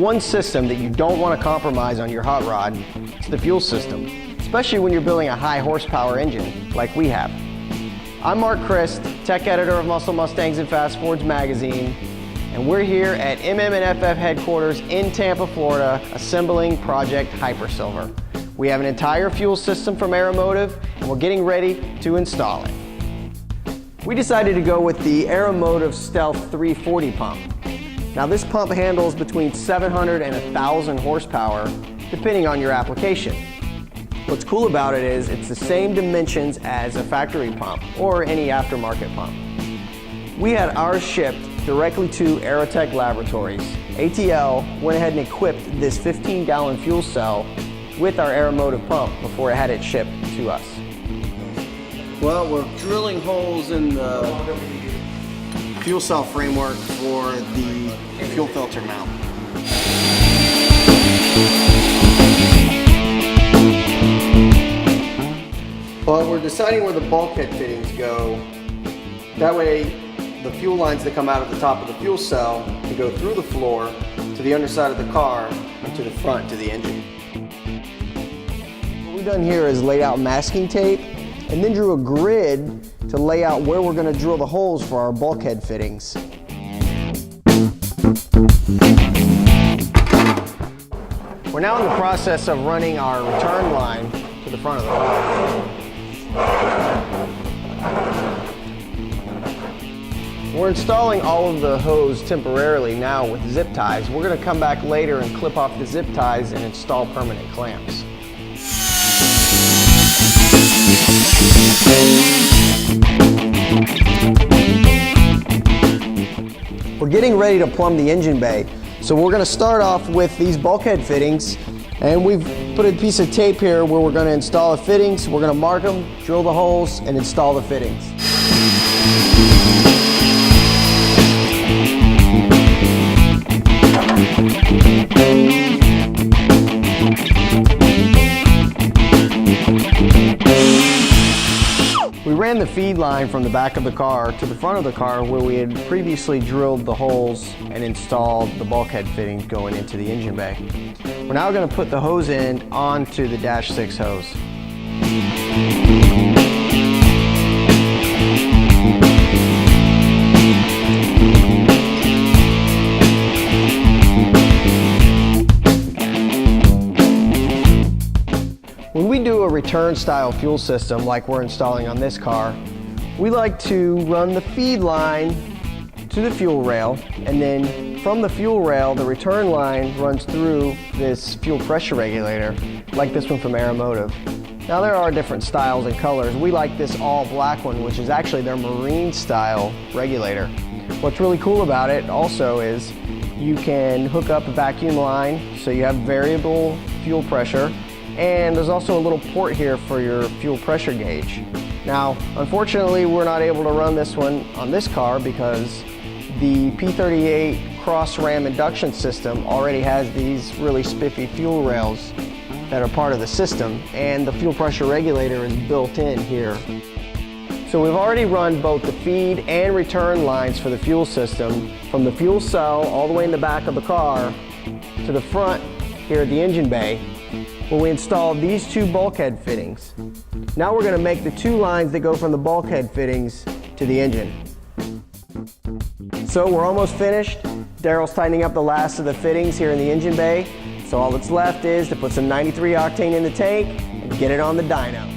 one system that you don't want to compromise on your hot rod, it's the fuel system, especially when you're building a high horsepower engine like we have. I'm Mark Christ, tech editor of Muscle Mustangs and Fast Forwards magazine, and we're here at MM&FF headquarters in Tampa, Florida, assembling Project Hypersilver. We have an entire fuel system from Areomotive, and we're getting ready to install it. We decided to go with the Areomotive Stealth 340 pump. Now this pump handles between 700 and 1,000 horsepower, depending on your application. What's cool about it is it's the same dimensions as a factory pump or any aftermarket pump. We had ours shipped directly to Aerotech Laboratories. ATL went ahead and equipped this 15-gallon fuel cell with our Areomotive pump before it had it shipped to us. Well, we're drilling holes in the fuel cell framework for the fuel filter mount. Well, we're deciding where the bulkhead fittings go. That way, the fuel lines that come out of the top of the fuel cell can go through the floor to the underside of the car and to the front to the engine. What we've done here is laid out masking tape and then drew a grid to lay out where we're going to drill the holes for our bulkhead fittings. We're now in the process of running our return line to the front of the car. We're installing all of the hose temporarily now with zip ties. We're going to come back later and clip off the zip ties and install permanent clamps. We're getting ready to plumb the engine bay. So we're going to start off with these bulkhead fittings, and we've put a piece of tape here where we're going to install the fittings. We're going to mark them, drill the holes, and install the fittings. We ran the feed line from the back of the car to the front of the car where we had previously drilled the holes and installed the bulkhead fittings going into the engine bay. We're now going to put the hose end onto the Dash 6 hose. When we do a return style fuel system like we're installing on this car, we like to run the feed line to the fuel rail, and then from the fuel rail the return line runs through this fuel pressure regulator like this one from Areomotive. Now there are different styles and colors. We like this all black one, which is actually their marine style regulator. What's really cool about it also is you can hook up a vacuum line so you have variable fuel pressure. And there's also a little port here for your fuel pressure gauge. Now, unfortunately, we're not able to run this one on this car because the P38 cross ram induction system already has these really spiffy fuel rails that are part of the system, and the fuel pressure regulator is built in here. So we've already run both the feed and return lines for the fuel system from the fuel cell all the way in the back of the car to the front here at the engine bay, where we installed these two bulkhead fittings. Now we're going to make the two lines that go from the bulkhead fittings to the engine. So we're almost finished. Daryl's tightening up the last of the fittings here in the engine bay. So all that's left is to put some 93 octane in the tank and get it on the dyno.